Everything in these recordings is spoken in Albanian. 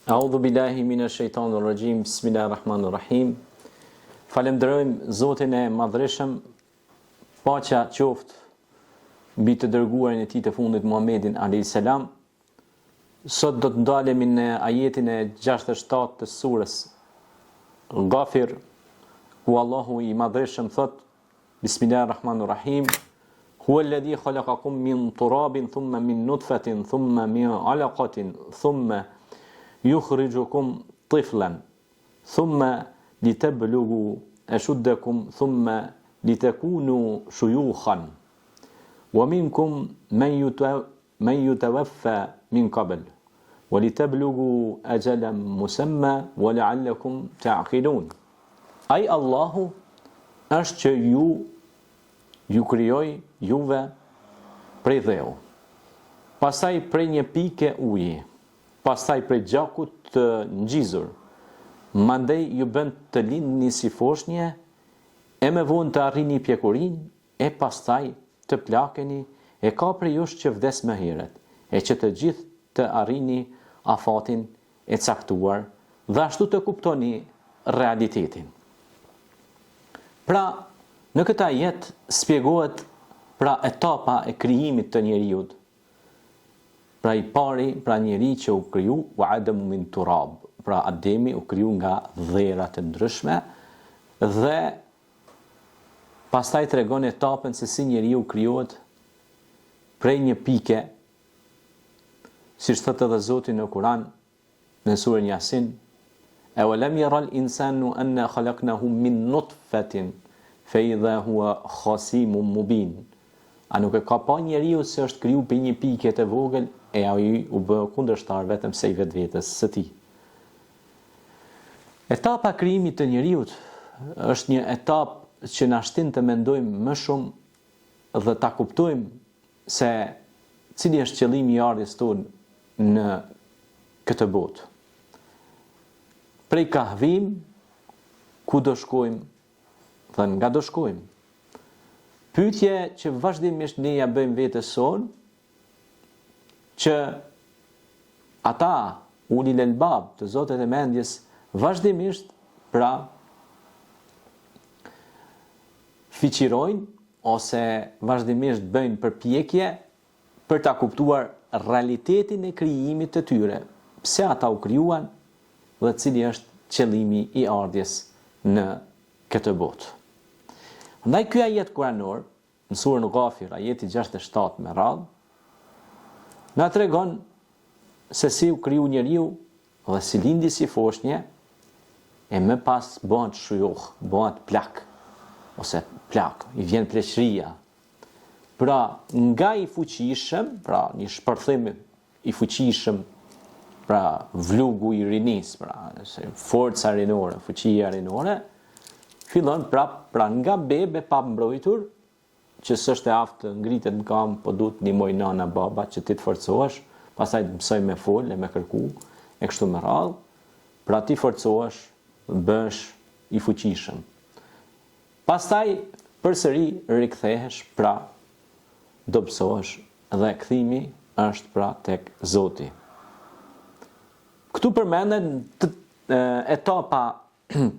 A'udhu billahi minash shaitanir rajim. Bismillahirrahmanirrahim. Falenderojmë Zotin e Madhreshëm, paqja qoftë mbi të dërguarin e tij të fundit Muhammedin alayhis salam. Sot do të ndalemi në ajetin e 67 të surës Ghafir, ku Allahu i Madhreshëm thot: Bismillahirrahmanirrahim. Huwa alladhi khalaqakum min turabin thumma min nutfatin thumma min 'alaqatin thumma yukhrijukum tiflan thumma litablughu ashuddakum thumma litakunu shuyukhan wa minkum man yutawaffa min qabl wa litablughu ajalan musamma wa la'allakum ta'qilun. Ai Allahu është që ju krijoi juve prej dheu, pastaj prej një pike uji, pastaj prej gjakut të ngjizur, mandej ju bën të lindni si foshnje, e me vonë të arrini pjekurin, e pastaj të plakeni, e ka prej jush që vdes më heret, e që të gjithë të arrini afatin e caktuar, dhe ashtu të kuptoni realitetin. Pra, në këta jetë spjegohet pra etapa e krijimit të njeriut. Pra i pari, pra njeri që u kriju, wa Adamu min turab, pra Ademi u kriju nga dhera të ndryshme, dhe pastaj tregon etapën se si njeri u krijohet prej një pike, si thot edhe Zoti në Kur'an, në surën Yasin: "Awalam yara al-insanu anna khalaqnahu min nutfatin fa idha huwa khasimun mubin." A nuk e ka pa njeriu se është kriju për një pike të vogël, e ai u bë kundërshtar vetëm se i vetvetes së tij. Etapa krijimit të njeriut është një etapë që na shtin të mendojmë më shumë dhe ta kuptojmë se cili është qëllimi i ardhjes tonë në këtë botë. Prej kahvim, ku do shkojmë dhe nga do shkojmë. Pyetje që vazhdimisht ne ja bëjmë vetes son, që ata ulil albab të zotët e mendjes vazhdimisht pra fiqirojnë ose vazhdimisht bëjnë përpjekje për ta kuptuar realitetin e krijimit të tyre, pse ata u krijuan dhe cili është qëllimi i ardhjes në këtë botë. Ndaj ky ajet kuranor, në surën Ghafir, ajeti 67 me radhë, na tregon se si u kriju njeriu dhe si lindi si foshnje, e më pas bëhet shuyukh, bëhet plak, ose plak, i vjen pleqëria. Pra, nga i fuqishëm, pra një shpërthim i fuqishëm, pra vlugu i rinis, pra forca rinore, fuqia rinore, fillon pra nga bebe pa mbrojtur, që s'është e aftë ngritet në kam, po duhet ndihmoj nana baba që ti të forcohesh, pastaj të mësoj me fol e me kërku, e kështu me radhë, pra ti forcohesh, bësh i fuqishëm. Pastaj përsëri rikthehesh, pra dobësohesh dhe kthimi është pra tek Zoti. Këtu përmendet etapa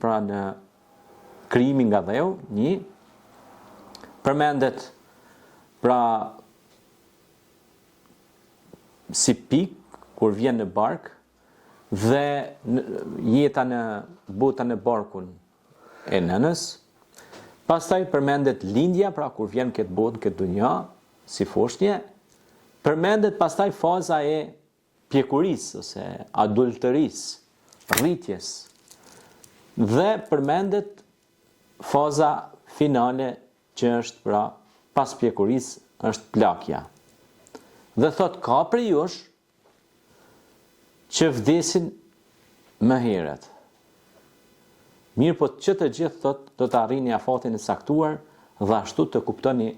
pra në krijimin nga dheu, një përmendet pra si pik kur vjen në bark dhe jeta në bota në barkun e nënës. Pastaj përmendet lindja, pra kur vjen këtë botë, këtë dunja si foshnje. Përmendet pastaj faza e pjekurisë ose adultërisë, rritjes. Dhe përmendet faza finale që është pra pas pjekurisë është plakja. Dhe thot ka prej jush që vdesin më heret. Mirë po që të gjithë thot do të arrini afatin e saktuar dhe ashtu të kuptoni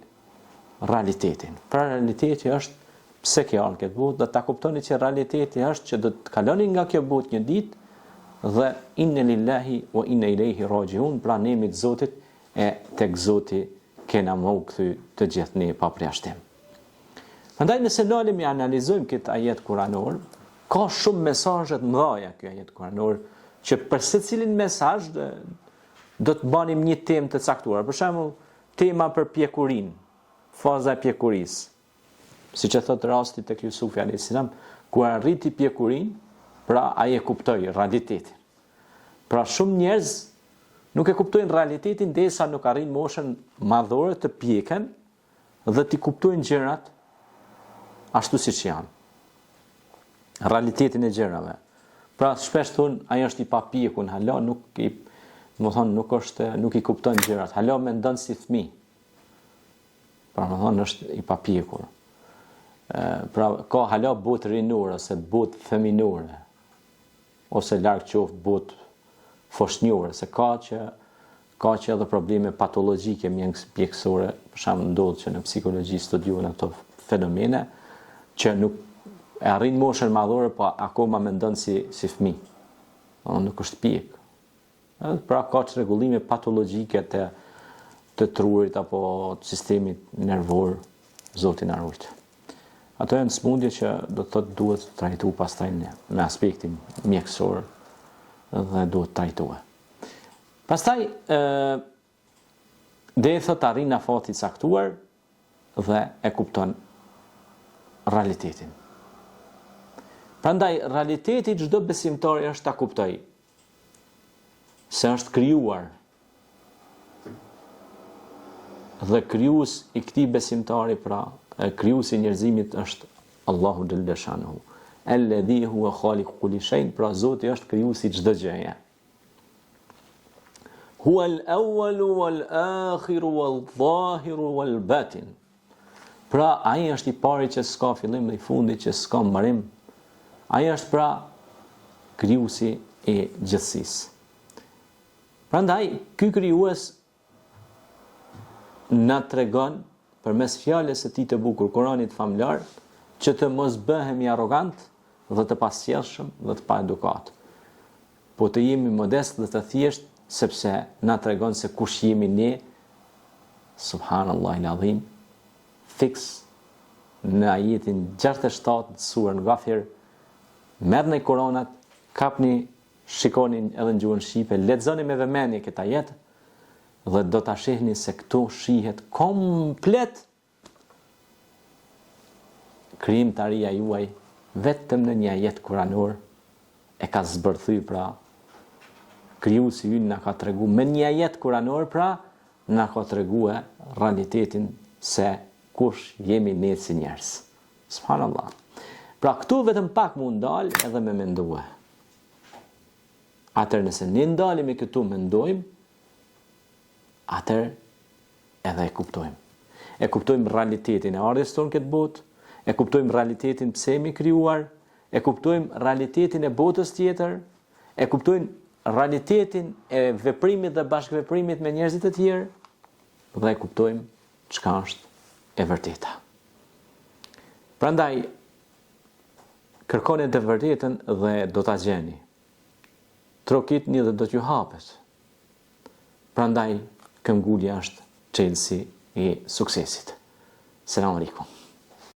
realitetin. Pra realiteti është pse ke ardhur këtë botë, dhe ta kuptoni që realiteti është që do të kaloni nga kjo botë një ditë dhe inna lillahi wa inna ilaihi rajiun, pra ne jemi të Zotit e tek Zoti kena më u kthy të gjithë ne pa përjashtim. Prandaj nëse dalim i analizojmë këtë ajet kuranor, ka shumë mesazhe të mëdha kjo ajet kuranor, që për secilin mesazh do të banim një temë të caktuar. Për shembull, tema për pjekurinë, faza e pjekurisë. Siç e thot rasti tek Yusufi alayhis salam, kur arriti pjekurinë, pra ai e kuptoi realitetin. Pra shumë njerëz nuk e kuptojnë realitetin derisa nuk arrin moshën madhore të pjeken dhe të kuptojnë gjërat ashtu siç janë. Realitetin e gjërave. Pra shpesh thon ai është i papjekun, hala nuk i, nuk i kupton gjërat, hala mendon si fëmijë. Pra është i papjekur. Pra ka hala botë rinore ose botë feminore, ose larg qoftë botë foshnjore, se ka që edhe probleme patologjike mjekësore, për shembull ndodh që në psikologji studiohen ato fenomene që nuk e arrin moshën madhore, po akoma mendon si fëmijë. Nuk është pjek. Pra ka çrregullime patologjike të trurit apo të sistemit nervor, Zoti na ruaj. Ato janë smundje që do të thotë duhet trajtu pastaj me aspektin mjekësor dhe duhet trajtuar. Pastaj dhe thot arrin në fatin caktuar dhe e kupton realitetin. Prandaj realiteti çdo besimtar është ta kuptoj se është krijuar dhe krijues i këtij besimtari, pra krijuesi i njerëzimit është Allahu xhalla shanuhu. Alladhi huwa khaliqu kulli shay, pra Zoti është krijuesi i çdo gjëje. Huwa al-awwalu wal-akhiru wal-zahiru wal-batin. Pra ai është i pari që s'ka fillim dhe i fundit që s'ka mbarim. Ai është pra krijuesi i gjithësisë. Prandaj ky krijues na tregon përmes fjalës së tij të bukur, Kuranit famlar, që të mos bëhemi arrogant dhe të pasjellshëm dhe të paedukat. Po të jemi modest dhe të thjesht, sepse na tregon se kush jemi ne, subhanallahu al-azim, fiks në ajetin 67 të surën Ghafir, merrni Kuranat, kapni, shikoni edhe në gjuhën shqipe, lexoni me vëmendje këtë ajet dhe do ta shihni se këtu shihet komplet krijimtaria juaj vetëm në një ajet kuranor e ka zbërthyr, pra krijuesi ynë na ka tregu me një ajet kuranor, pra na ka treguar realitetin se kush jemi ne si njerëz. Subhanallah. Pra këtu vetëm pak mund dal edhe me mendue. Atër nëse ne ndalemi këtu mendojmë, atër edhe e kuptojmë. E kuptojmë realitetin e ardhjes tonë këtë botë, e kuptojmë realitetin pse jemi krijuar, e kuptojmë realitetin e botës tjetër, e kuptojmë realitetin e veprimit dhe bashkëveprimit me njerëzit e tjerë, dhe e kuptojmë çka është e vërteta. Prandaj kërkoni të vërtetën dhe do ta gjeni. Trokitni dhe do t'ju hapet. Prandaj këmbgulja është çelësi i suksesit. Selam aleikum.